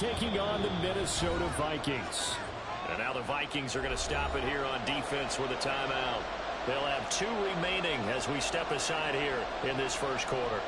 taking on the Minnesota Vikings. And now the Vikings are going to stop it here on defense with a timeout. They'll have 2 remaining as we step aside here in this first quarter.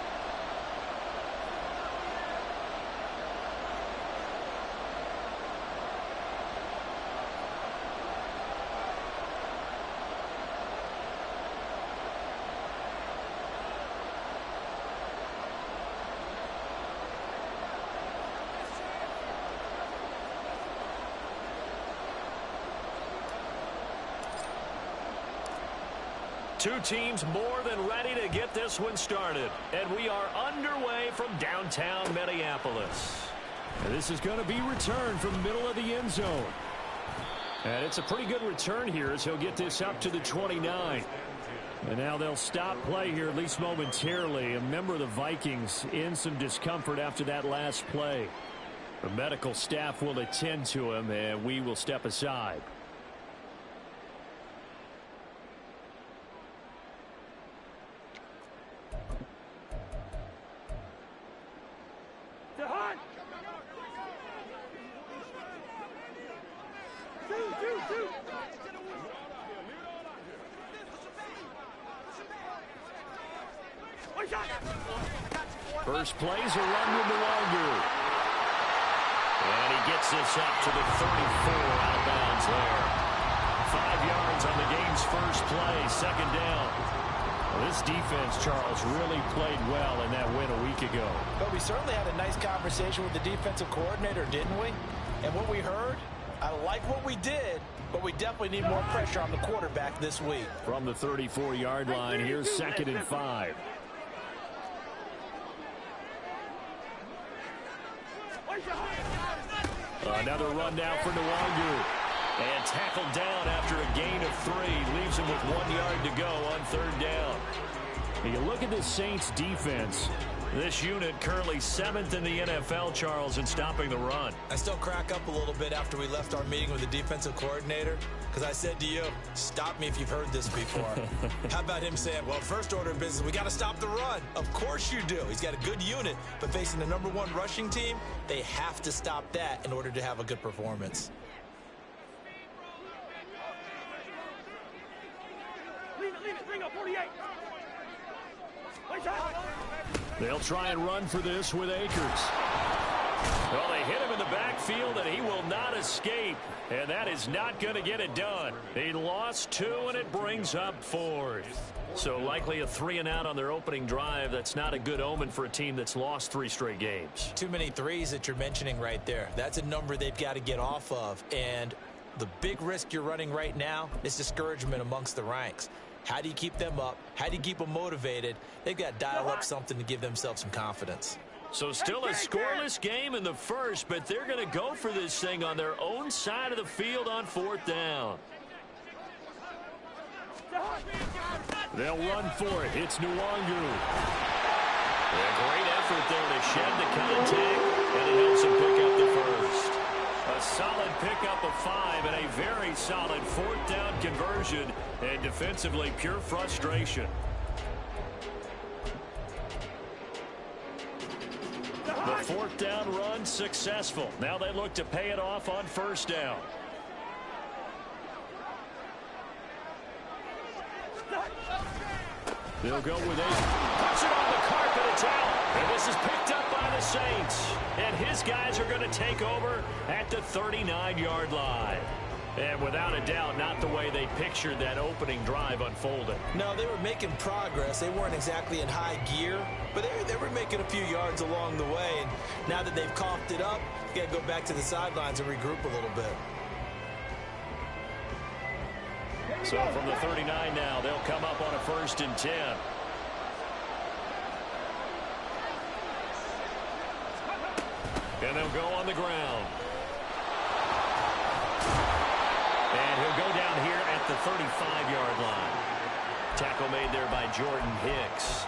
Two teams more than ready to get this one started. And we are underway from downtown Minneapolis. And this is going to be returned from the middle of the end zone. And it's a pretty good return here as he'll get this up to the 29. And now they'll stop play here, at least momentarily. A member of the Vikings in some discomfort after that last play. The medical staff will attend to him, and we will step aside. First plays a run with Nwangwu. And he gets this up to the 34 out of bounds there. 5 yards on the game's first play, second down. Well, this defense, Charles, really played well in that win a week ago. But we certainly had a nice conversation with the defensive coordinator, didn't we? And what we heard, I like what we did, but we definitely need more pressure on the quarterback this week. From the 34-yard line, here's 2nd and 5. Another run now for Nwangwu. And tackled down after a gain of 3. Leaves him with 1 yard to go on 3rd down. And you look at this Saints defense. This unit currently 7th in the NFL, Charles, in stopping the run. I still crack up a little bit after we left our meeting with the defensive coordinator, because I said to you, stop me if you've heard this before. How about him saying, well, first order of business, we got to stop the run. Of course you do. He's got a good unit, but facing the #1 rushing team, they have to stop that in order to have a good performance. Bring up 48. They'll try and run for this with Akers. Well, they hit him in the backfield, and he will not escape. And that is not going to get it done. He lost 2, and it brings up 4th. So likely a 3 and out on their opening drive. That's not a good omen for a team that's lost 3 straight games. Too many threes that you're mentioning right there. That's a number they've got to get off of. And the big risk you're running right now is discouragement amongst the ranks. How do you keep them up? How do you keep them motivated? They've got to dial up something to give themselves some confidence. So still a scoreless game in the first, but they're going to go for this thing on their own side of the field on 4th down. They'll run for it. It's Nwangwu. A great effort there to shed the contact, and it helps him pick up the first. A solid pickup of 5 and a very solid 4th down conversion, and defensively pure frustration. The 4th down run successful. Now they look to pay it off on 1st down. They'll go with 8. Puts it on the carpet, it's out. And this is picked up by the Saints. And his guys are going to take over at the 39-yard line. And without a doubt, not the way they pictured that opening drive unfolding. No, they were making progress. They weren't exactly in high gear, but they were making a few yards along the way. And now that they've coughed it up, you got to go back to the sidelines and regroup a little bit. So from the 39 now, they'll come up on a 1st and 10. And they'll go on the ground. And he'll go down here at the 35-yard line. Tackle made there by Jordan Hicks.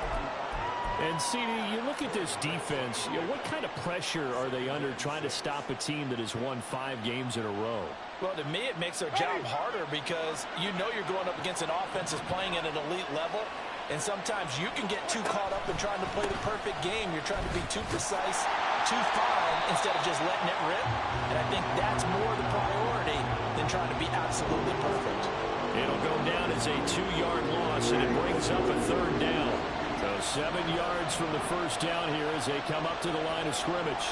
And, CD, you look at this defense, what kind of pressure are they under trying to stop a team that has won 5 games in a row? Well, to me, it makes their job harder because you know you're going up against an offense that's playing at an elite level, and sometimes you can get too caught up in trying to play the perfect game. You're trying to be too precise, to fine instead of just letting it rip. And I think that's more the priority than trying to be absolutely perfect. It'll go down as a 2-yard loss, and it brings up a 3rd down. So 7 yards from the first down here as they come up to the line of scrimmage.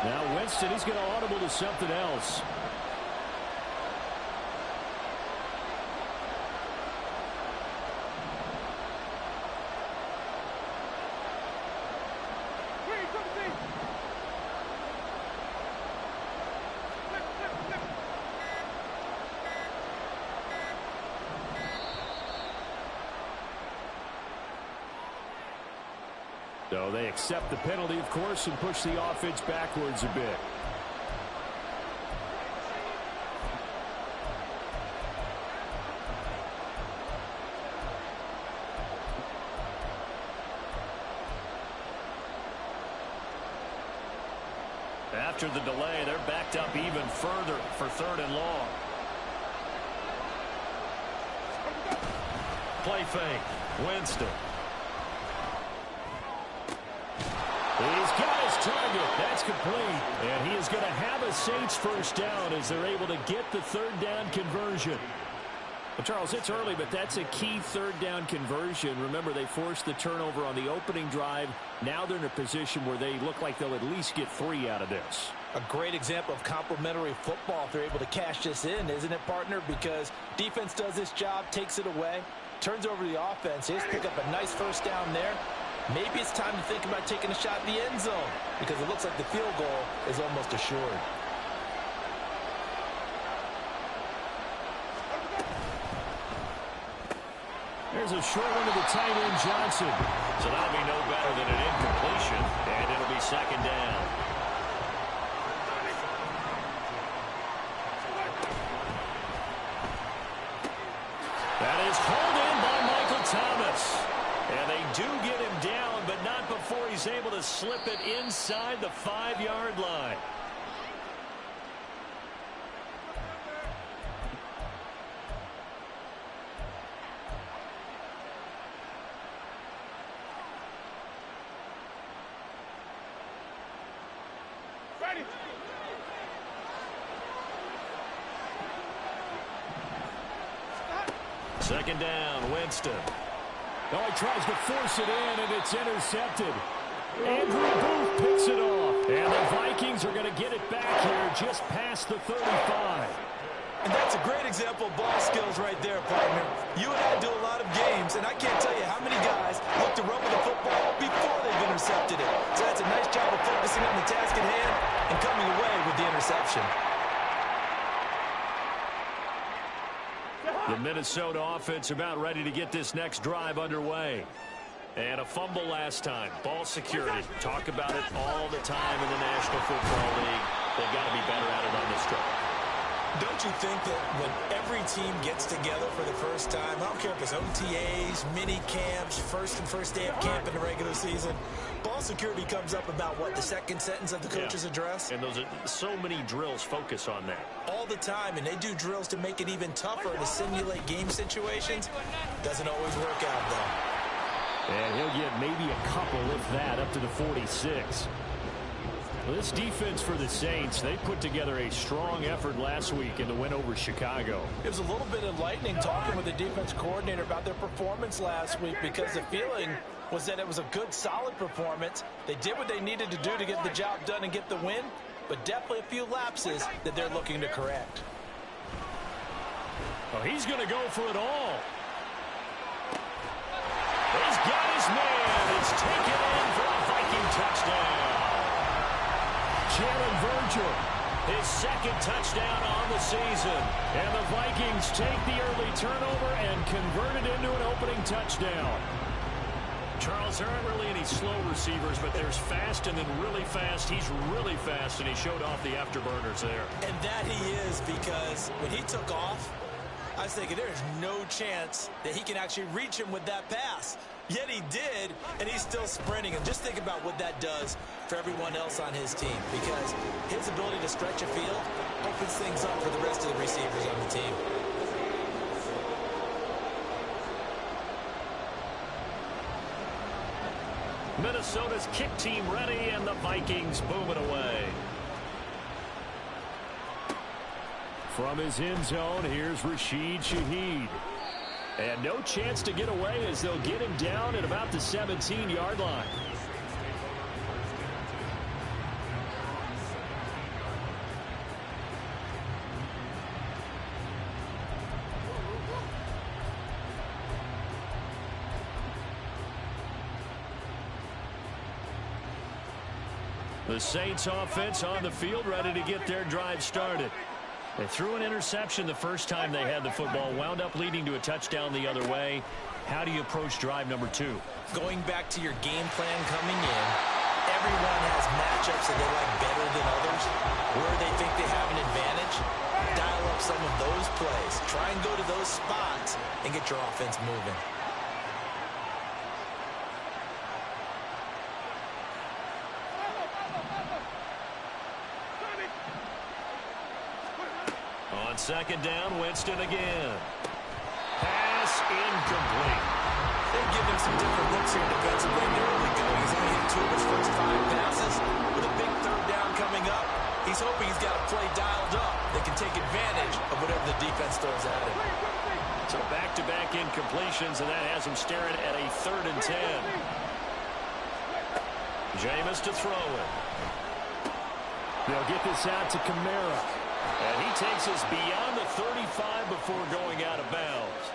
Now Winston, he's going to audible to something else. So they accept the penalty, of course, and push the offense backwards a bit. After the delay, they're backed up even further for 3rd and long. Play fake. Winston. He's got his target. That's complete. And he is going to have a Saints first down as they're able to get the 3rd down conversion. Well, Charles, it's early, but that's a key 3rd down conversion. Remember, they forced the turnover on the opening drive. Now they're in a position where they look like they'll at least get 3 out of this. A great example of complementary football if they're able to cash this in, isn't it, partner? Because defense does this job, takes it away, turns over the offense. They just pick up a nice first down there. Maybe it's time to think about taking a shot in the end zone because it looks like the field goal is almost assured. There's a short one to the tight end, Johnson. So that'll be no better than an incompletion, and it'll be 2nd down. That is hauled in by Michael Thomas. And they do get him down, but not before he's able to slip it inside the 5-yard line. Ready. 2nd down, Winston. Oh, he tries to force it in, and it's intercepted. Andrew Booth picks it off. And the Vikings are going to get it back here just past the 35. And that's a great example of ball skills right there, partner. You and I do a lot of games, and I can't tell you how many guys look to run with the football before they've intercepted it. So that's a nice job of focusing on the task at hand and coming away with the interception. The Minnesota offense about ready to get this next drive underway. And a fumble last time. Ball security. Talk about it all the time in the National Football League. They've got to be better at it on this drive. Don't you think that when every team gets together for the first time, I don't care if it's OTAs, mini camps, first day of camp in the regular season, ball security comes up about, what, the second sentence of the coach's address? And those are so many drills focus on that. All the time, and they do drills to make it even tougher to simulate game situations. Doesn't always work out, though. And he'll get maybe a couple, if that, up to the 46. Well, this defense for the Saints, they put together a strong effort last week in the win over Chicago. It was a little bit enlightening talking with the defense coordinator about their performance last week because the feeling was that it was a good, solid performance. They did what they needed to do to get the job done and get the win, but definitely a few lapses that they're looking to correct. Well, he's going to go for it all. He's got his man. It's taken in for a Viking touchdown. Jalen Virgil, his 2nd touchdown on the season. And the Vikings take the early turnover and convert it into an opening touchdown. Charles, there aren't really any slow receivers, but there's fast and then really fast. He's really fast, and he showed off the afterburners there. And that he is, because when he took off, I was thinking there's no chance that he can actually reach him with that pass. Yet he did, and he's still sprinting. And just think about what that does for everyone else on his team, because his ability to stretch a field opens things up for the rest of the receivers on the team. Minnesota's kick team ready, and the Vikings boom it away. From his end zone, here's Rashid Shaheed. And no chance to get away as they'll get him down at about the 17-yard line. The Saints offense on the field, ready to get their drive started. They threw an interception the first time they had the football, wound up leading to a touchdown the other way. How do you approach drive number 2? Going back to your game plan coming in, everyone has matchups that they like better than others. Where they think they have an advantage, dial up some of those plays. Try and go to those spots and get your offense moving. On second down, Winston again. Pass incomplete. They've given him some different looks here defensively in the early going. He's only hit 2 of his first 5 passes. With a big third down coming up, he's hoping he's got a play dialed up that can take advantage of whatever the defense throws at him. So back-to-back incompletions, and that has him staring at a 3rd and 10. Jameis to throw it. They'll get this out to Kamara. And he takes us beyond the 35 before going out of bounds.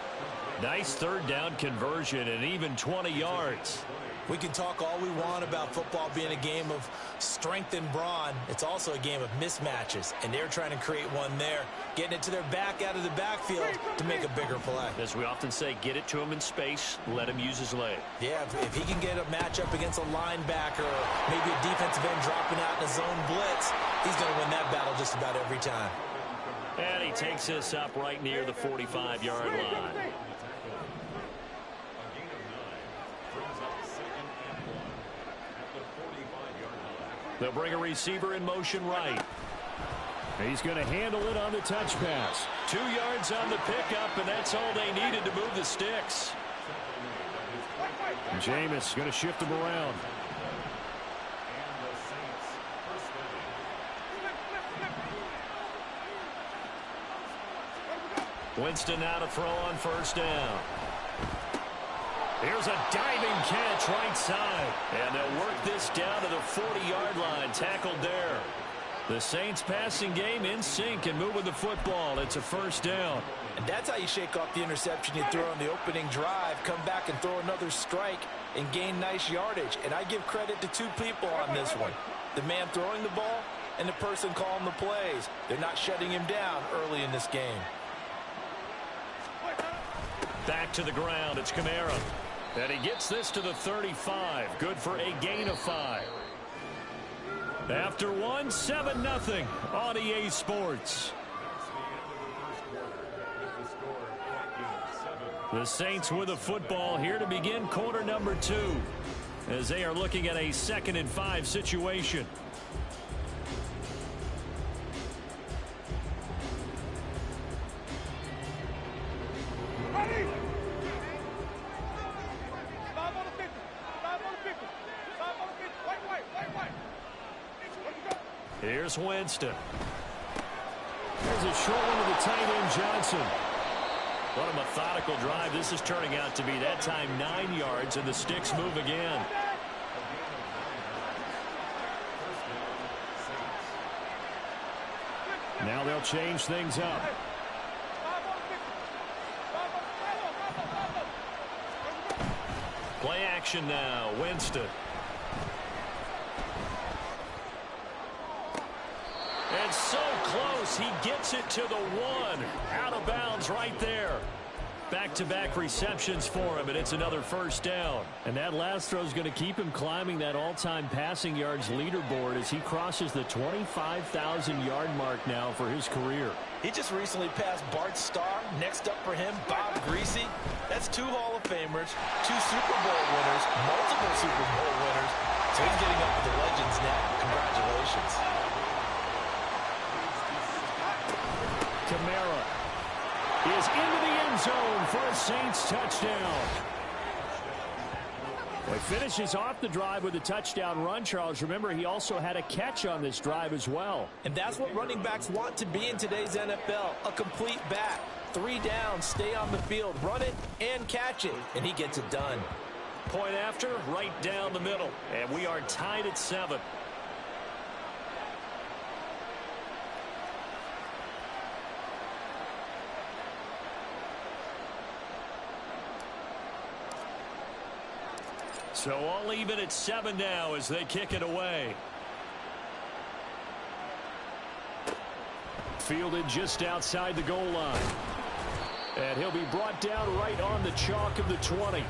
Nice third down conversion and even 20 yards. We can talk all we want about football being a game of strength and brawn. It's also a game of mismatches, and they're trying to create one there, getting it to their back out of the backfield to make a bigger play. As we often say, get it to him in space, let him use his leg. Yeah, if he can get a matchup against a linebacker or maybe a defensive end dropping out in a zone blitz, he's going to win that battle just about every time. And he takes us up right near the 45-yard line. They'll bring a receiver in motion right. He's going to handle it on the touch pass. 2 yards on the pickup, and that's all they needed to move the sticks. Jameis going to shift him around. Winston now to throw on first down. Here's a diving catch right side. And they'll work this down to the 40-yard line. Tackled there. The Saints passing game in sync and moving the football. It's a first down. And that's how you shake off the interception you throw on the opening drive, come back and throw another strike and gain nice yardage. And I give credit to 2 people on this one. The man throwing the ball and the person calling the plays. They're not shutting him down early in this game. Back to the ground. It's Kamara. And he gets this to the 35. Good for a gain of 5. After one, 7-0 on EA Sports. The Saints with the football here to begin quarter number 2 as they are looking at a 2nd and 5 situation. Here's Winston. There's a short one to the tight end, Johnson. What a methodical drive this is turning out to be. That time 9 yards, and the sticks move again. Now they'll change things up. Play action now. Winston. And so close. He gets it to the 1. Out of bounds right there. Back-to-back receptions for him, and it's another first down. And that last throw is going to keep him climbing that all-time passing yards leaderboard as he crosses the 25,000-yard mark now for his career. He just recently passed Bart Starr. Next up for him, Bob Greasy. That's 2 Hall of Famers, 2 Super Bowl winners, multiple Super Bowl winners. So he's getting up with the legends now. Congratulations. Kamara is into the end zone for a Saints touchdown. Well, he finishes off the drive with a touchdown run, Charles. Remember, he also had a catch on this drive as well. And that's what running backs want to be in today's NFL, a complete back. 3 downs, stay on the field, run it, and catch it, and he gets it done. Point after, right down the middle, and we are tied at 7. So all even at 7 now as they kick it away. Fielded just outside the goal line. And he'll be brought down right on the chalk of the 20.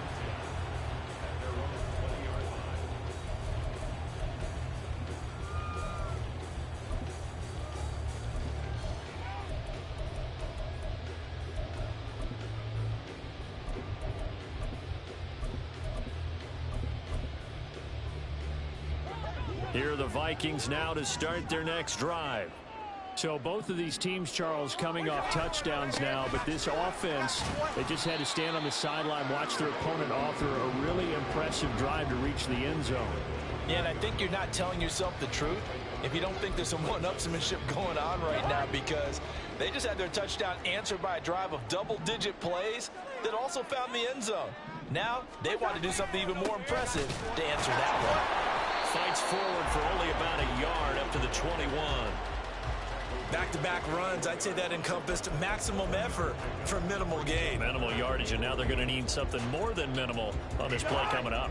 Here are the Vikings now to start their next drive. So both of these teams, Charles, coming off touchdowns now, but this offense, they just had to stand on the sideline, watch their opponent offer a really impressive drive to reach the end zone. Yeah, and I think you're not telling yourself the truth if you don't think there's some one-upsmanship going on right now, because they just had their touchdown answered by a drive of double-digit plays that also found the end zone. Now they want to do something even more impressive to answer that one. Fights forward for only about a yard up to the 21. Back-to-back runs, I'd say that encompassed maximum effort for minimal gain. Minimal yardage, and now they're going to need something more than minimal on this play coming up.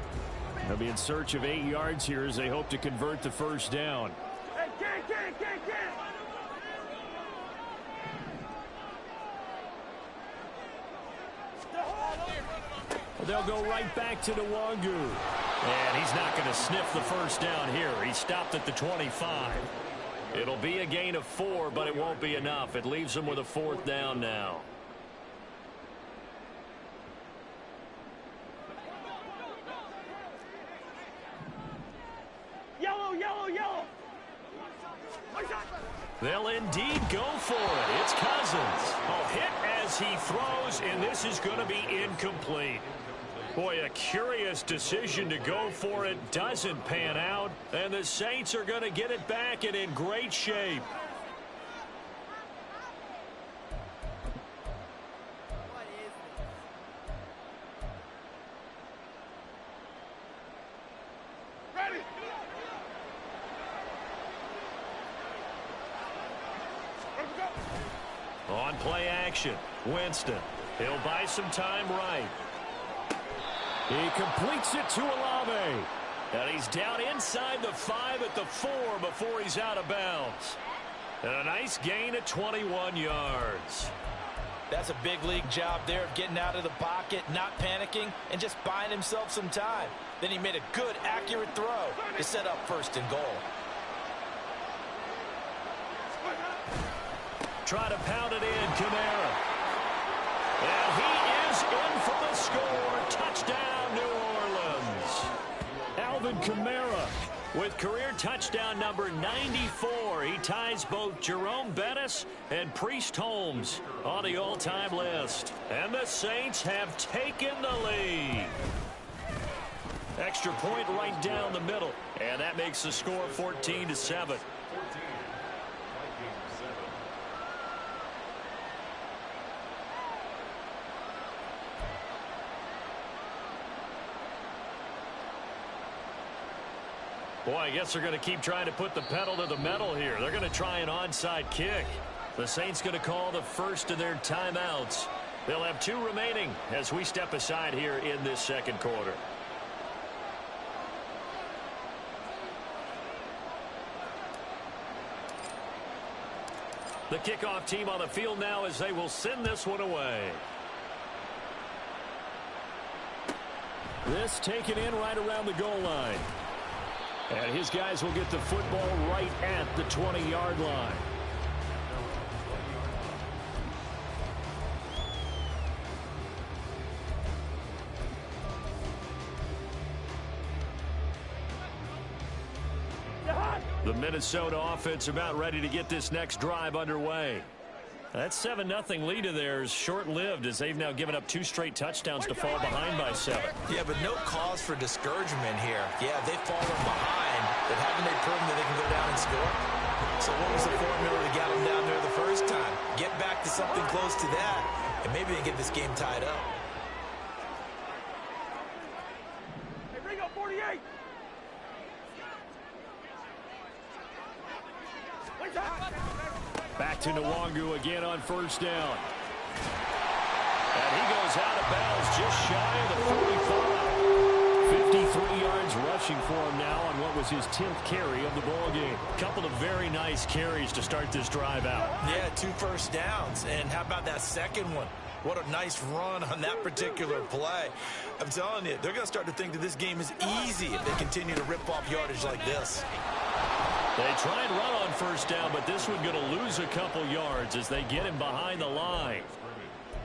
They'll be in search of 8 yards here as they hope to convert the first down. Hey, get. They'll go right back to Nwangu. And he's not going to sniff the first down here. He stopped at the 25. It'll be a gain of 4, but it won't be enough. It leaves them with a 4th down now. Yellow. They'll indeed go for it. It's Cousins. Oh, hit as he throws, and this is going to be incomplete. Boy, a curious decision to go for it doesn't pan out, and the Saints are going to get it back and in great shape. Ready. On play action, Winston. He'll buy some time right. He completes it to Olave. And he's down inside the 5 at the 4 before he's out of bounds. And a nice gain at 21 yards. That's a big league job there of getting out of the pocket, not panicking, and just buying himself some time. Then he made a good, accurate throw to set up 1st and goal. Try to pound it in, Kamara. And he is in for the score. Touchdown, New Orleans. Alvin Kamara with career touchdown number 94. He ties both Jerome Bettis and Priest Holmes on the all-time list. And the Saints have taken the lead. Extra point right down the middle. And that makes the score 14-7. Boy, I guess they're going to keep trying to put the pedal to the metal here. They're going to try an onside kick. The Saints going to call the first of their timeouts. They'll have 2 remaining as we step aside here in this second quarter. The kickoff team on the field now as they will send this one away. This taken in right around the goal line. And his guys will get the football right at the 20-yard line. The Minnesota offense about ready to get this next drive underway. That 7-0 lead of theirs short-lived as they've now given up 2 straight touchdowns to fall behind by 7. Yeah, but no cause for discouragement here. Yeah, they've fallen behind, but haven't they proven that they can go down and score? So what was the formula to get them down there the first time? Get back to something close to that, and maybe they get this game tied up. Hey, Ringo, 48. Back to Nwangu again on first down. And he goes out of bounds just shy of the 45. 53 yards rushing for him now on what was his 10th carry of the ball game. Couple of very nice carries to start this drive out. Yeah, 2 first downs. And how about that second one? What a nice run on that particular play. I'm telling you, they're going to start to think that this game is easy if they continue to rip off yardage like this. They try and run on first down, but this one going to lose a couple yards as they get him behind the line.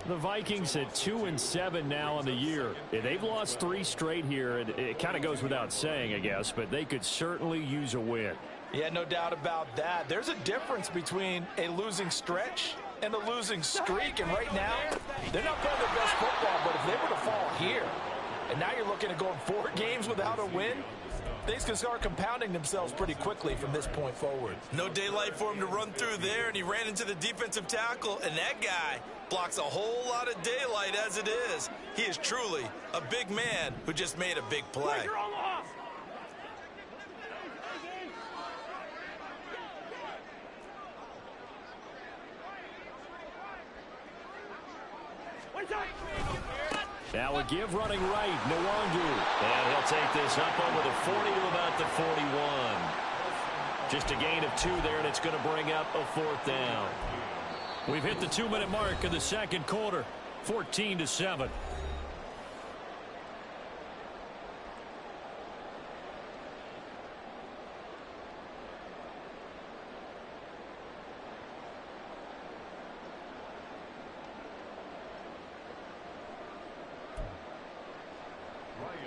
The Vikings at 2-7 now on the year. They've lost 3 straight here, and it kind of goes without saying, I guess, but they could certainly use a win. Yeah, no doubt about that. There's a difference between a losing stretch and a losing streak, and right now, they're not playing their best football, but if they were to fall here, and now you're looking at going 4 games without a win, things can start compounding themselves pretty quickly from this point forward. No daylight for him to run through there, and he ran into the defensive tackle, and that guy blocks a whole lot of daylight as it is. He is truly a big man who just made a big play. Now a give running right, Nwangu. And he'll take this up over the 40 to about the 41. Just a gain of 2 there, and it's going to bring up a 4th down. We've hit the 2-minute mark of the second quarter, 14-7.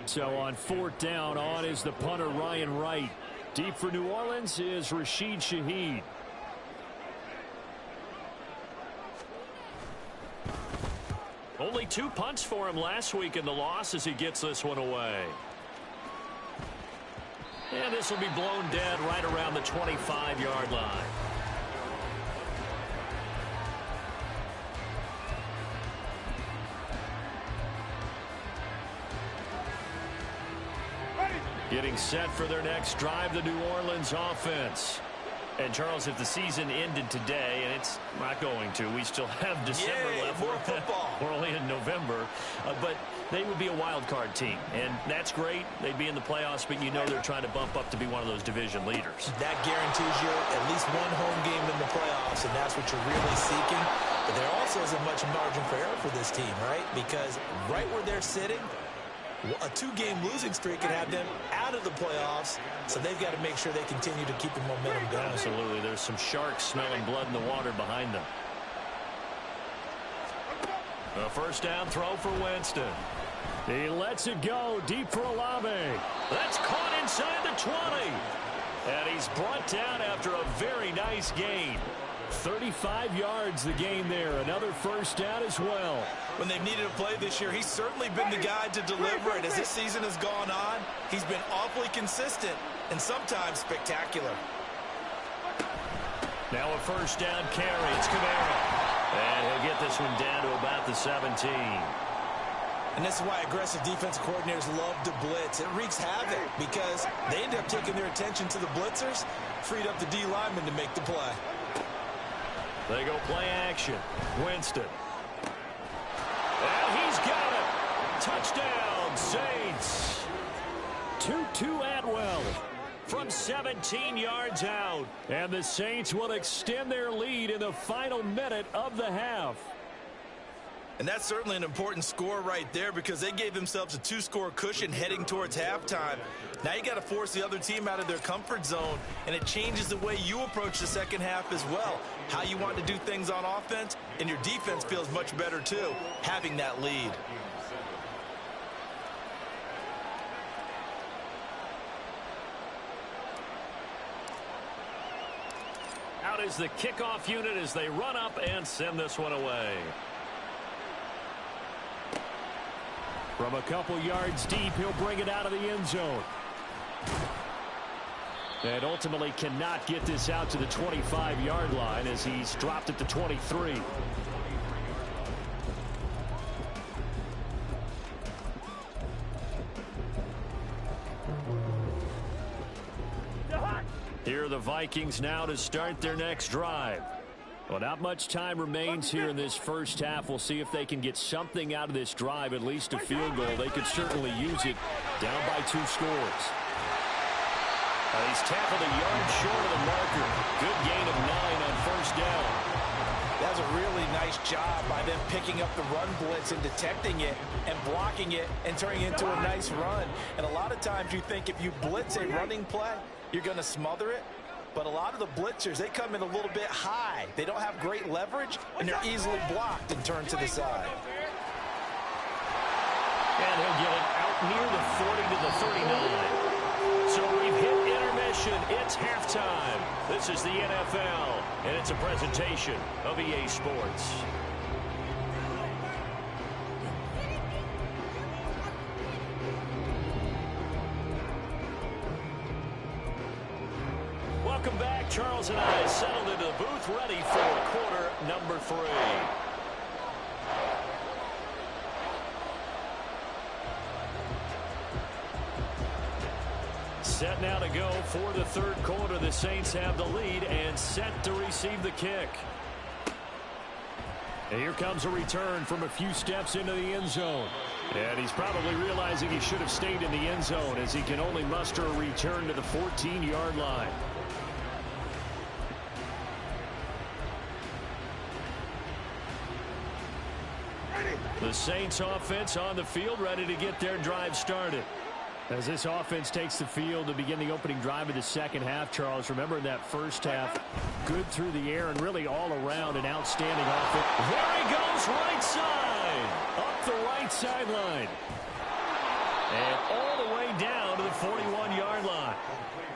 So on 4th down, on is the punter Ryan Wright. Deep for New Orleans is Rashid Shaheed. Only 2 punts for him last week in the loss as he gets this one away. And this will be blown dead right around the 25-yard line. Getting set for their next drive, the New Orleans offense. And, Charles, if the season ended today, and it's not going to, we still have December left. More football. We're only in November. But they would be a wild card team. And that's great. They'd be in the playoffs, but you know they're trying to bump up to be one of those division leaders. That guarantees you at least 1 home game in the playoffs, and that's what you're really seeking. But there also isn't much margin for error for this team, right? Because right where they're sitting, a 2-game losing streak could have them out of the playoffs, so they've got to make sure they continue to keep the momentum going. Absolutely. There's some sharks smelling blood in the water behind them. A first down throw for Winston. He lets it go deep for Olave. That's caught inside the 20. And he's brought down after a very nice gain. 35 yards the gain there. Another first down as well. When they've needed a play this year, he's certainly been the guy to deliver it. As this season has gone on, he's been awfully consistent and sometimes spectacular. Now a first down carry. It's Kamara. And he'll get this one down to about the 17. And this is why aggressive defensive coordinators love to blitz. It wreaks havoc because they end up taking their attention to the blitzers, freed up the D lineman to make the play. They go play action. Winston. And he's got it. Touchdown, Saints. 2-2 Atwell from 17 yards out. And the Saints will extend their lead in the final minute of the half. And that's certainly an important score right there because they gave themselves a 2-score cushion heading towards halftime. Now you got to force the other team out of their comfort zone, and it changes the way you approach the second half as well. How you want to do things on offense, and your defense feels much better too, having that lead. out is the kickoff unit as they run up and send this one away. From a couple yards deep, he'll bring it out of the end zone. And ultimately cannot get this out to the 25-yard line as he's dropped at the 23. Here are the Vikings now to start their next drive. Well, not much time remains here in this first half. We'll see if they can get something out of this drive, at least a field goal. They could certainly use it down by 2 scores. He's tackled a yard short of the marker. Good gain of 9 on first down. That's a really nice job by them picking up the run blitz and detecting it and blocking it and turning it into a nice run. And a lot of times you think if you blitz a running play, you're going to smother it. But a lot of the blitzers, they come in a little bit high. They don't have great leverage, and they're easily blocked and turned to the side. And he'll get it out near the 40 to the 39. So we've hit intermission. It's halftime. This is the NFL, and it's a presentation of EA Sports. Welcome back. Charles and I settled into the booth, ready for quarter number 3. Set now to go for the third quarter. The Saints have the lead and set to receive the kick. And here comes a return from a few steps into the end zone. And he's probably realizing he should have stayed in the end zone as he can only muster a return to the 14-yard line. The Saints offense on the field, ready to get their drive started. As this offense takes the field to begin the opening drive of the second half, Charles, remember in that first half, good through the air and really all around an outstanding offense. There he goes, right side, up the right sideline. And all the way down to the 41-yard line.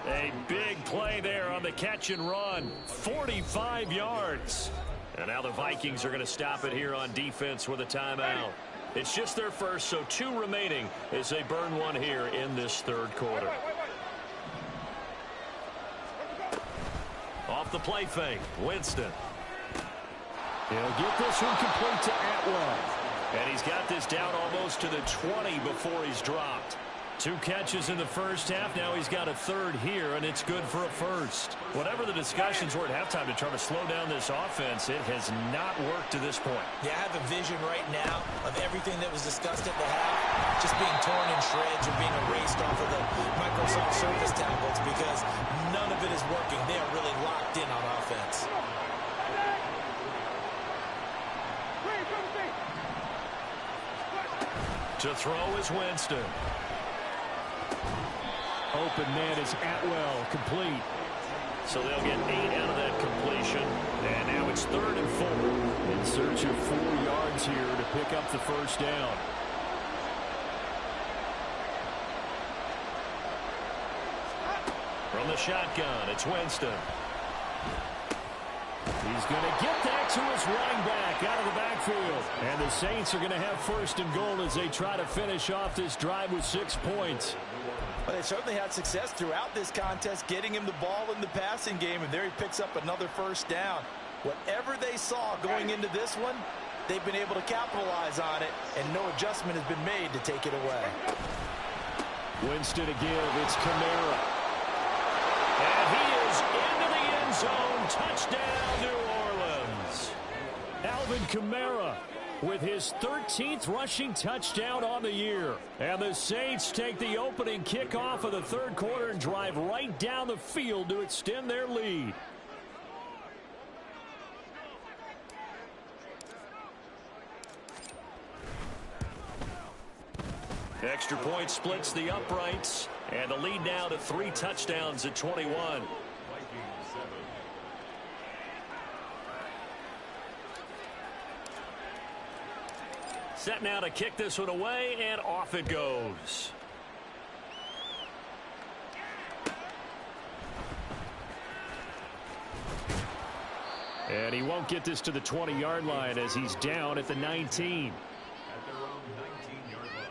A big play there on the catch and run, 45 yards. And now the Vikings are going to stop it here on defense with a timeout. It's just their first, so 2 remaining as they burn one here in this third quarter. Off the play fake, Winston. He'll get this one complete to Atwell. And he's got this down almost to the 20 before he's dropped. 2 catches in the first half. Now he's got a third here, and it's good for a first. Whatever the discussions were at halftime to try to slow down this offense, it has not worked to this point. Yeah, I have a vision right now of everything that was discussed at the half just being torn in shreds or being erased off of the Microsoft Surface tablets because none of it is working. They are really locked in on offense. To throw is Winston. Open man is Atwell, complete. So they'll get 8 out of that completion. And now it's 3rd and 4. In search of 4 yards here to pick up the first down. From the shotgun, it's Winston. He's going to get that to his running back out of the backfield. And the Saints are going to have 1st and goal as they try to finish off this drive with 6 points. But they certainly had success throughout this contest, getting him the ball in the passing game, and there he picks up another first down. Whatever they saw going into this one, they've been able to capitalize on it, and no adjustment has been made to take it away. Winston to give, it's Kamara. And he is into the end zone. Touchdown, New Orleans. Alvin Kamara with his 13th rushing touchdown on the year. And the Saints take the opening kickoff of the third quarter and drive right down the field to extend their lead. Extra point splits the uprights, and the lead now to 3 touchdowns at 21. Set now to kick this one away, and off it goes. And he won't get this to the 20-yard line as he's down at the 19. At their own 19-yard line.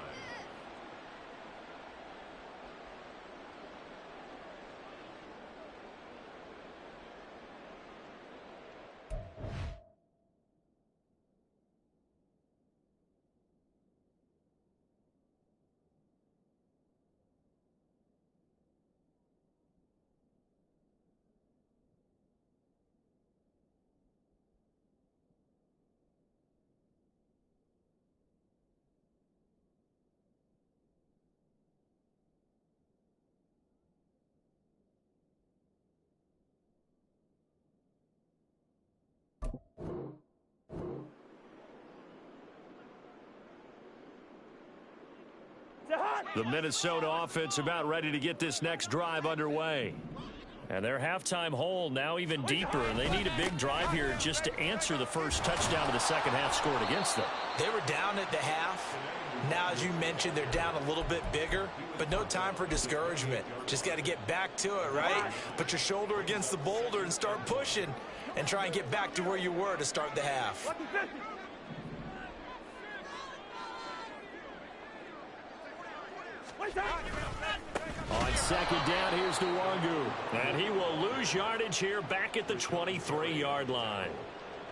The Minnesota offense about ready to get this next drive underway. And their halftime hole now even deeper, and they need a big drive here just to answer the first touchdown of the second half scored against them. They were down at the half. Now, as you mentioned, they're down a little bit bigger, but no time for discouragement. Just got to get back to it, right? Put your shoulder against the boulder and start pushing and try and get back to where you were to start the half. On second down, here's Nwangu. And he will lose yardage here back at the 23-yard line.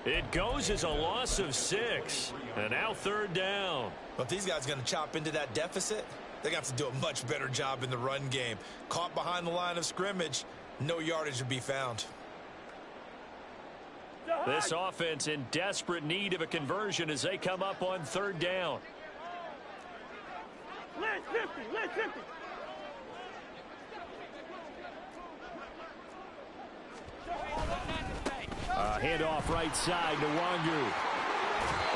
It goes as a loss of 6. And now third down. But if these guys are going to chop into that deficit, they're going to have to do a much better job in the run game. Caught behind the line of scrimmage, no yardage to be found. This offense in desperate need of a conversion as they come up on third down. Let's 50. Handoff right side to Nwangu.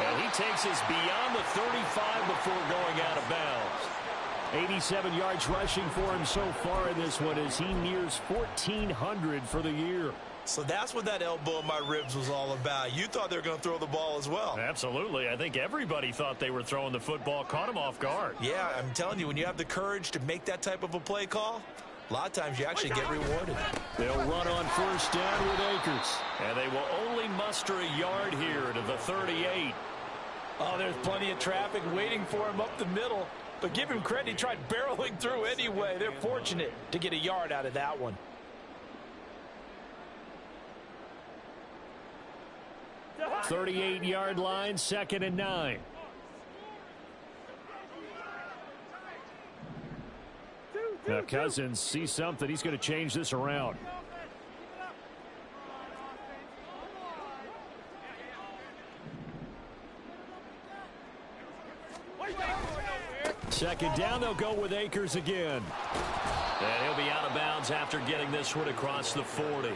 And he takes us beyond the 35 before going out of bounds. 87 yards rushing for him so far in this one as he nears 1,400 for the year. So that's what that elbow in my ribs was all about. You thought they were going to throw the ball as well. Absolutely. I think everybody thought they were throwing the football, caught him off guard. Yeah, I'm telling you, when you have the courage to make that type of a play call, a lot of times you actually get rewarded. They'll run on first down with Akers. And they will only muster a yard here to the 38. Oh, there's plenty of traffic waiting for him up the middle. But give him credit, he tried barreling through anyway. They're fortunate to get a yard out of that one. 38-yard line, 2nd and 9. Now Cousins sees something. He's going to change this around. Second down, they'll go with Akers again. And he'll be out of bounds after getting this one across the 40.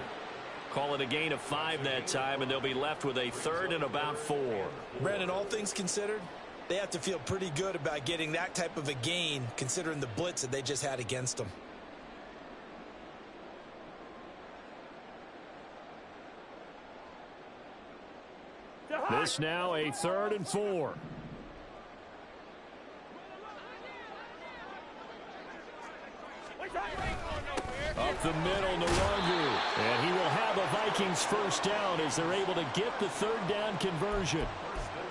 Call it a gain of 5 that time, and they'll be left with a 3rd and about 4. Brandon, all things considered, they have to feel pretty good about getting that type of a gain, considering the blitz that they just had against them. This now a 3rd and 4. Up the middle, Nwangu. And he will have a Vikings first down as they're able to get the third down conversion.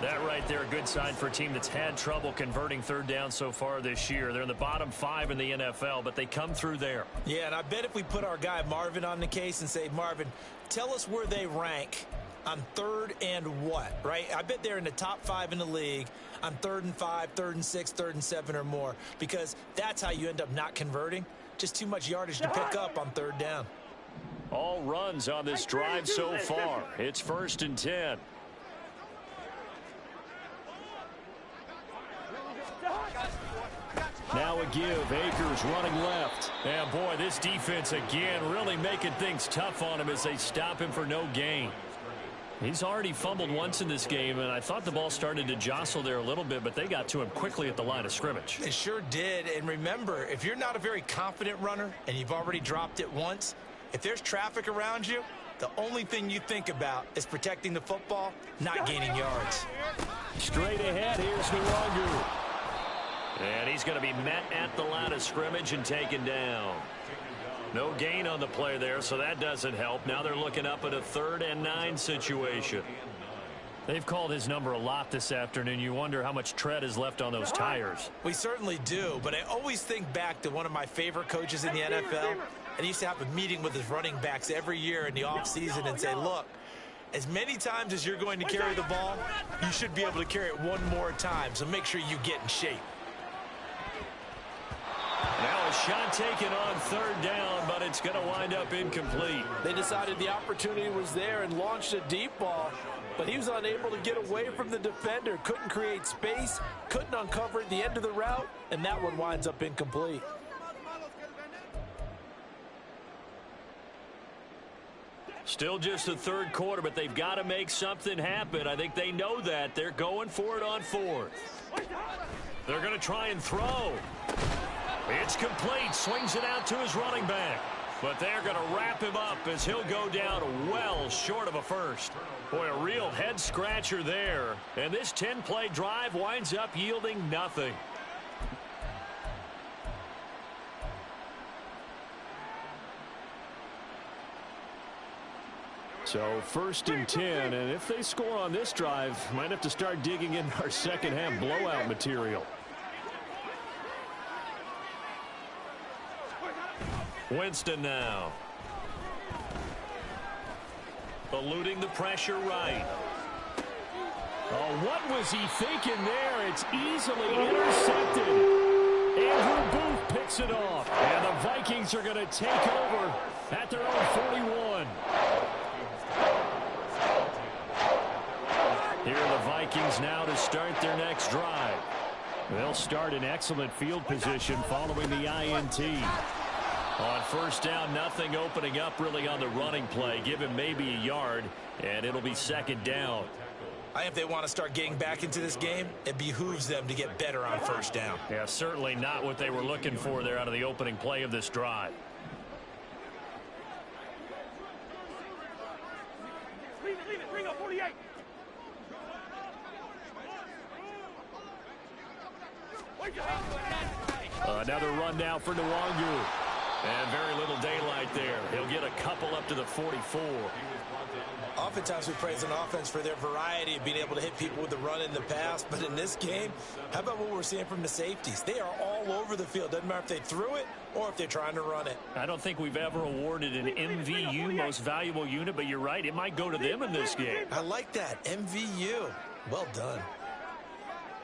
That right there, a good sign for a team that's had trouble converting third down so far this year. They're in the bottom 5 in the NFL, but they come through there. Yeah, and I bet if we put our guy Marvin on the case and say, Marvin, tell us where they rank on 3rd and what, right? I bet they're in the top 5 in the league on 3rd and 5, 3rd and 6, 3rd and 7 or more, because that's how you end up not converting. Just too much yardage to pick up on 3rd down. All runs on this drive so far. It's 1st and 10. Now a give. Akers running left. And boy, this defense again really making things tough on him as they stop him for no gain. He's already fumbled once in this game, and I thought the ball started to jostle there a little bit, but they got to him quickly at the line of scrimmage. They sure did. And remember, if you're not a very confident runner and you've already dropped it once, if there's traffic around you, the only thing you think about is protecting the football, not gaining yards. Straight ahead, here's Nwangu. And he's going to be met at the line of scrimmage and taken down. No gain on the play there, so that doesn't help. Now they're looking up at a 3rd and 9 situation. They've called his number a lot this afternoon. You wonder how much tread is left on those tires. We certainly do, but I always think back to one of my favorite coaches in the NFL. And he used to have a meeting with his running backs every year in the offseason and say, look, as many times as you're going to carry the ball, you should be able to carry it one more time, so make sure you get in shape. Now a shot taken on 3rd down, but it's going to wind up incomplete. They decided the opportunity was there and launched a deep ball, but he was unable to get away from the defender, couldn't create space, couldn't uncover at the end of the route, and that one winds up incomplete. Still just the 3rd quarter, but they've got to make something happen. I think they know that. They're going for it on 4th. They're going to try and throw. It's complete. Swings it out to his running back. But they're going to wrap him up as he'll go down well short of a first. Boy, a real head-scratcher there. And this 10-play drive winds up yielding nothing. So 1st and 10, and if they score on this drive, might have to start digging in our second-half blowout material. Winston now. Eluding the pressure right. Oh, what was he thinking there? It's easily intercepted. Andrew Booth picks it off. And the Vikings are going to take over at their own 41. Here are the Vikings now to start their next drive. They'll start in excellent field position following the INT. On 1st down, nothing opening up really on the running play. Give him maybe a yard, and it'll be 2nd down. I think if they want to start getting back into this game, it behooves them to get better on 1st down. Yeah, certainly not what they were looking for there out of the opening play of this drive. Leave it. Bring up 48. Another run now for Nwangu. And very little daylight there. He'll get a couple up to the 44. Oftentimes we praise an offense for their variety of being able to hit people with the run in the pass. But in this game, how about what we're seeing from the safeties? They are all over the field. Doesn't matter if they threw it or if they're trying to run it. I don't think we've ever awarded an MVU, most valuable unit, but you're right. It might go to them in this game. I like that. MVU. Well done.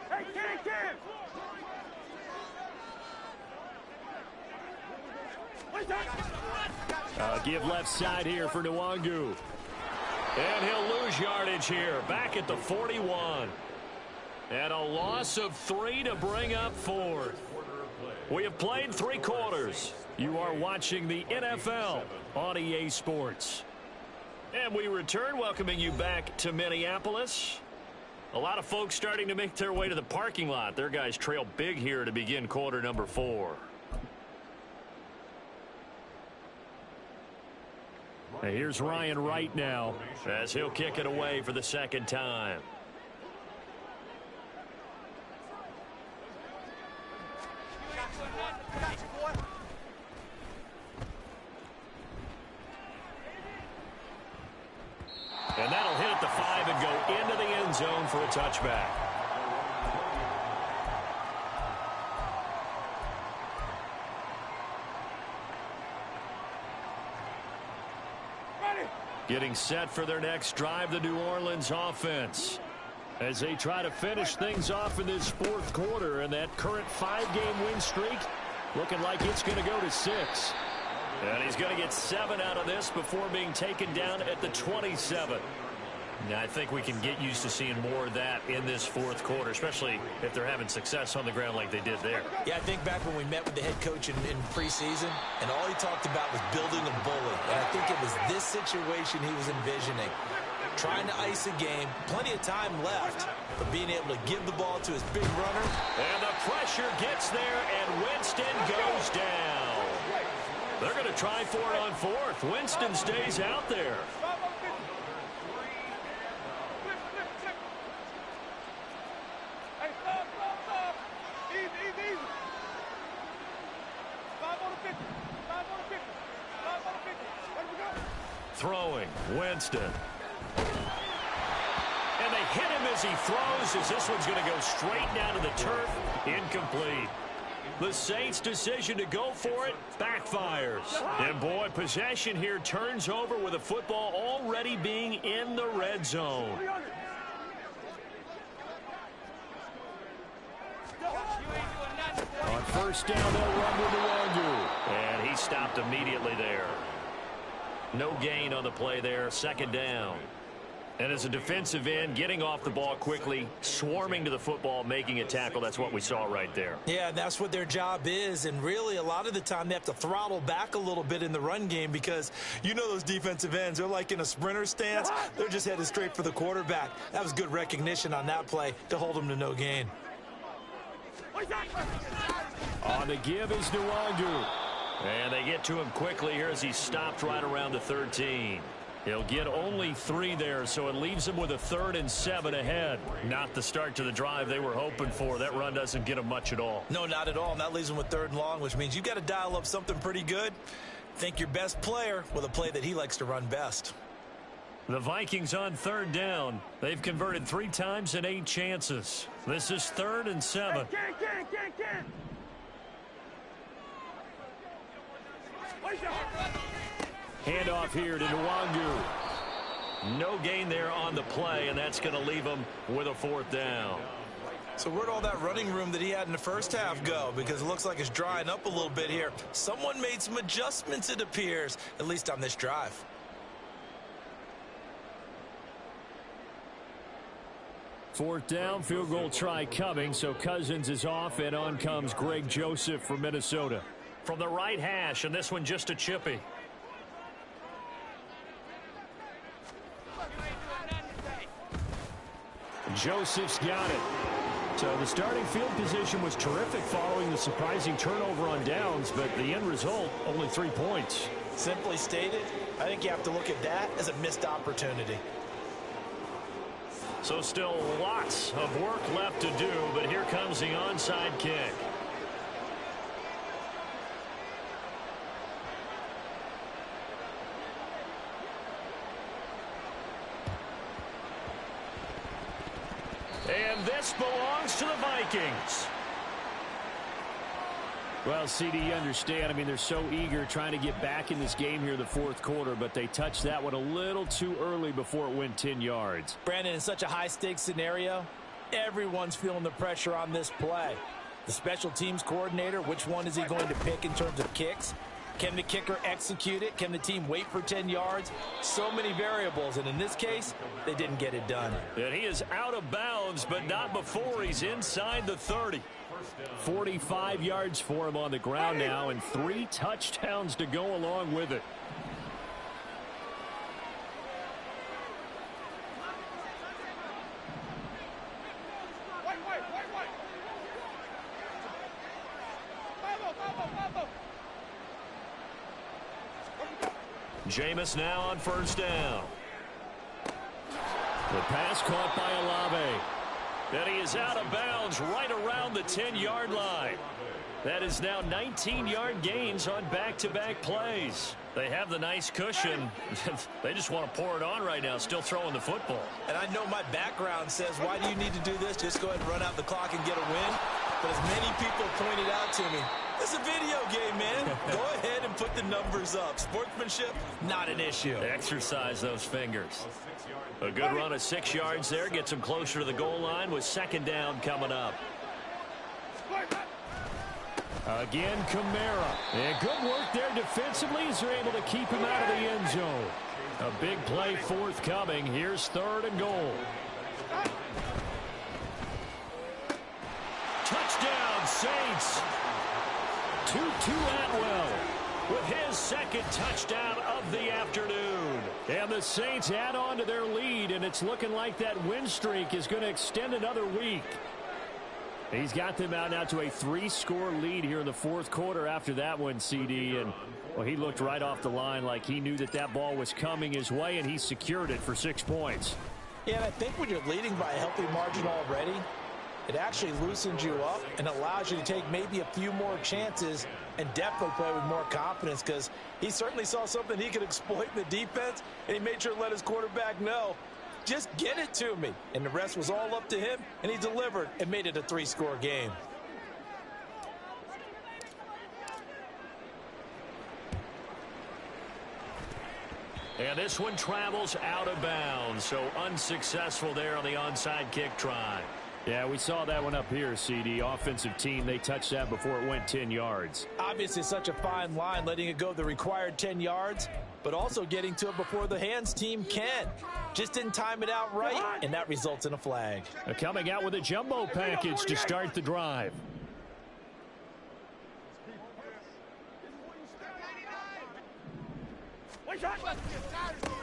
Hey, Cam! Give left side here for Nwangu. And he'll lose yardage here. Back at the 41. And a loss of 3 to bring up 4th. We have played 3 quarters. You are watching the NFL on EA Sports. And we return, welcoming you back to Minneapolis. A lot of folks starting to make their way to the parking lot. Their guys trail big here to begin quarter number 4. Here's Ryan Wright now as he'll kick it away for the 2nd time. And that'll hit at the 5 and go into the end zone for a touchback. Getting set for their next drive, the New Orleans offense, as they try to finish things off in this 4th quarter, and that current 5-game win streak looking like it's going to go to 6. And he's going to get 7 out of this before being taken down at the 27. Now, I think we can get used to seeing more of that in this 4th quarter, especially if they're having success on the ground like they did there. Yeah, I think back when we met with the head coach in preseason, and all he talked about was building a bully. And I think it was this situation he was envisioning. Trying to ice a game, plenty of time left, but being able to give the ball to his big runner. And the pressure gets there, and Winston goes down. They're going to try for it on 4th. Winston stays out there. throwing. Winston. And they hit him as he throws, as this one's going to go straight down to the turf. Incomplete. The Saints' decision to go for it backfires. And, boy, possession here turns over with the football already being in the red zone. On first down, they'll run with Nwangu. And he stopped immediately there. No gain on the play there. Second down. And as a defensive end, getting off the ball quickly, swarming to the football, making a tackle, that's what we saw right there. Yeah, that's what their job is. And really, a lot of the time, they have to throttle back a little bit in the run game because you know those defensive ends, they're like in a sprinter stance. They're just headed straight for the quarterback. That was good recognition on that play to hold them to no gain. On the give is Nwangu. And they get to him quickly here as he stopped right around the 13. He'll get only 3 there, so it leaves him with a 3rd and 7 ahead. Not the start to the drive they were hoping for. That run doesn't get him much at all. No, not at all. And that leaves him with 3rd and long, which means you've got to dial up something pretty good. Think your best player with a play that he likes to run best. The Vikings on 3rd down. They've converted 3 times in 8 chances. This is 3rd and 7. Handoff here to Nwangu. No gain there on the play, and that's going to leave him with a 4th down. So where'd all that running room that he had in the first half go? Because it looks like it's drying up a little bit here. Someone made some adjustments, it appears, at least on this drive. Fourth down, field goal try coming, so Cousins is off, and on comes Greg Joseph from Minnesota. From the right hash, and this one just a chippy. Joseph's got it. So the starting field position was terrific following the surprising turnover on downs, but the end result, only 3 points. Simply stated, I think you have to look at that as a missed opportunity. So still lots of work left to do, but here comes the onside kick. And this belongs to the Vikings. Well, CD, you understand. I mean, they're so eager trying to get back in this game here in the 4th quarter, but they touched that one a little too early before it went 10 yards. Brandon, in such a high-stakes scenario, everyone's feeling the pressure on this play. The special teams coordinator, which one is he going to pick in terms of kicks? Can the kicker execute it? Can the team wait for 10 yards? So many variables, and in this case, they didn't get it done. And he is out of bounds, but not before he's inside the 30. 45 yards for him on the ground now, and 3 touchdowns to go along with it. Jameis now on first down. The pass caught by Olave. And he is out of bounds right around the 10-yard line. That is now 19-yard gains on back-to-back plays. They have the nice cushion. They just want to pour it on right now, still throwing the football. And I know my background says, why do you need to do this? Just go ahead and run out the clock and get a win. But as many people pointed out to me, it's a video game, man. Go ahead and put the numbers up. Sportsmanship, not an issue. Exercise those fingers. A good run of 6 yards there. Gets him closer to the goal line with second down coming up. Again, Kamara. And good work there defensively as they're able to keep him out of the end zone. A big play forthcoming. Here's 3rd and goal. Touchdown, Saints. Tutu Atwell with his second touchdown of the afternoon. And the Saints add on to their lead, and it's looking like that win streak is going to extend another week. He's got them out now to a 3-score lead here in the 4th quarter after that one, CD. And, well, he looked right off the line like he knew that that ball was coming his way, and he secured it for 6 points. Yeah, and I think when you're leading by a healthy margin already, It actually loosens you up and allows you to take maybe a few more chances and definitely play with more confidence, because he certainly saw something he could exploit in the defense, and he made sure to let his quarterback know, just get it to me. And the rest was all up to him, and he delivered and made it a 3-score game. And this one travels out of bounds, so unsuccessful there on the onside kick try. Yeah, we saw that one up here, CD. Offensive team, they touched that before it went 10 yards. Obviously, such a fine line, letting it go the required 10 yards, but also getting to it before the hands team can. Just didn't time it out right, and that results in a flag. Coming out with a jumbo package to start the drive.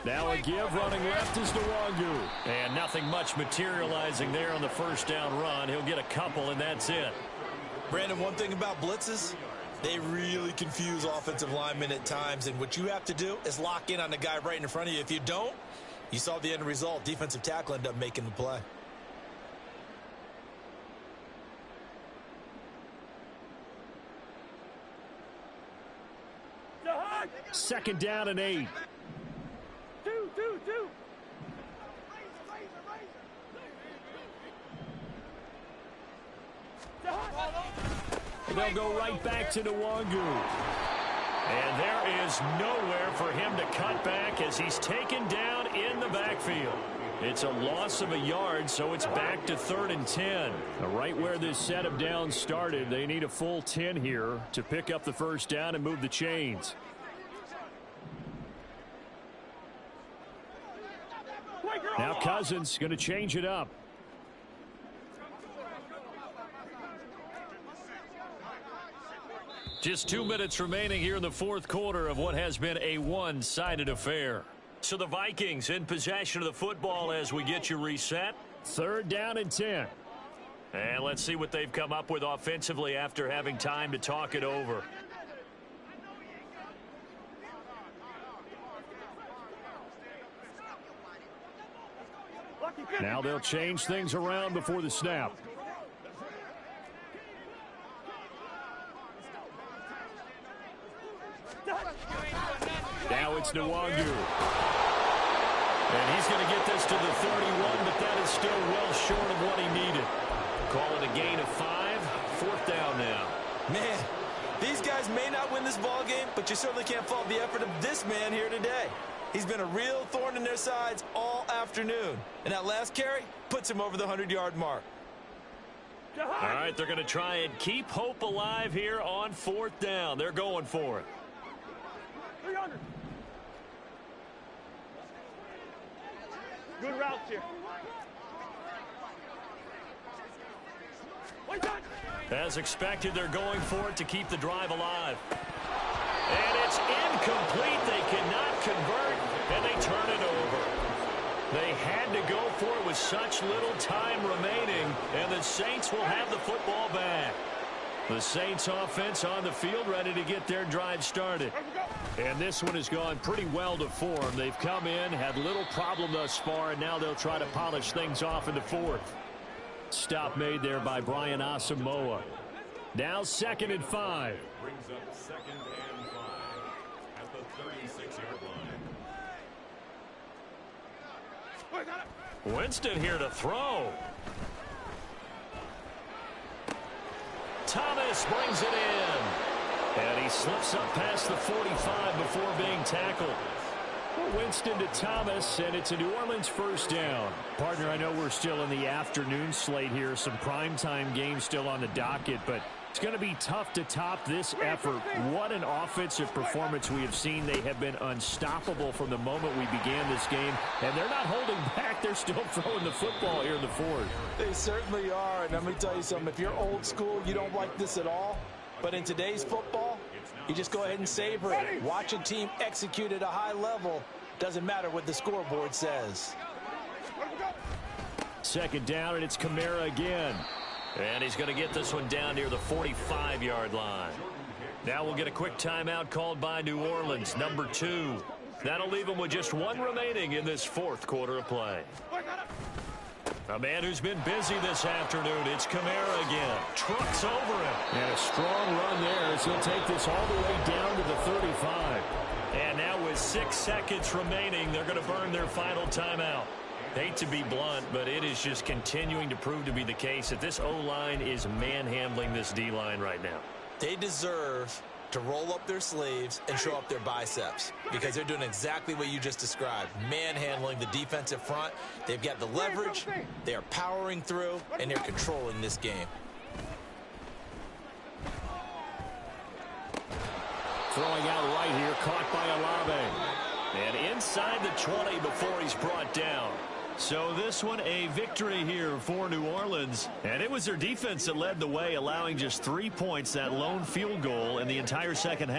Now a give, running left is Nwangu. And nothing much materializing there on the first down run. He'll get a couple, and that's it. Brandon, one thing about blitzes, they really confuse offensive linemen at times, and what you have to do is lock in on the guy right in front of you. If you don't, you saw the end result. Defensive tackle ended up making the play. Second down and 8. Two. They'll go right back to Nwangu. And there is nowhere for him to cut back as he's taken down in the backfield. It's a loss of a yard, so it's back to 3rd and 10. Right where this set of downs started, they need a full 10 here to pick up the first down and move the chains. Now Cousins going to change it up. Just 2 minutes remaining here in the fourth quarter of what has been a one-sided affair. So the Vikings in possession of the football as we get you reset. 3rd down and 10. And let's see what they've come up with offensively after having time to talk it over. Now they'll change things around before the snap. Now it's Nwangu. And he's going to get this to the 31, but that is still well short of what he needed. Call it a gain of 5. 4th down now. Man, these guys may not win this ball game, but you certainly can't fault the effort of this man here today. He's been a real thorn in their sides all afternoon. And that last carry puts him over the 100-yard mark. All right, they're going to try and keep hope alive here on 4th down. They're going for it. 300. Good routes here. As expected, they're going for it to keep the drive alive. And it's incomplete. They cannot convert, and they turn it over. They had to go for it with such little time remaining, and the Saints will have the football back. The Saints offense on the field ready to get their drive started. And this one has gone pretty well to form. They've come in, had little problem thus far, and now they'll try to polish things off in the 4th. Stop made there by Brian Asamoah. Now 2nd and 5. Brings up 2nd and 5 at the 36-yard line. Winston here to throw. Thomas brings it in. And he slips up past the 45 before being tackled. Winston to Thomas, and it's a New Orleans first down. Partner, I know we're still in the afternoon slate here. Some primetime games still on the docket, but it's going to be tough to top this effort. What an offensive performance we have seen. They have been unstoppable from the moment we began this game, and they're not holding back. They're still throwing the football here in the 4th. They certainly are, and let me tell you something. If you're old school, you don't like this at all. But in today's football, you just go ahead and savor it. Watch a team execute at a high level. Doesn't matter what the scoreboard says. 2nd down, and it's Kamara again. And he's going to get this one down near the 45-yard line. Now we'll get a quick timeout called by New Orleans, number 2. That'll leave them with just 1 remaining in this 4th quarter of play. A man who's been busy this afternoon. It's Kamara again. Trucks over him. And a strong run there as he'll take this all the way down to the 35. And now with 6 seconds remaining, they're going to burn their final timeout. Hate to be blunt, but it is just continuing to prove to be the case that this O-line is manhandling this D-line right now. They deserve to roll up their sleeves and show up their biceps because they're doing exactly what you just described, manhandling the defensive front. They've got the leverage, they are powering through, and they're controlling this game. Throwing out right here, caught by Olave. And inside the 20 before he's brought down. So this one a victory here for New Orleans. And it was their defense that led the way, allowing just 3 points, that lone field goal in the entire second half.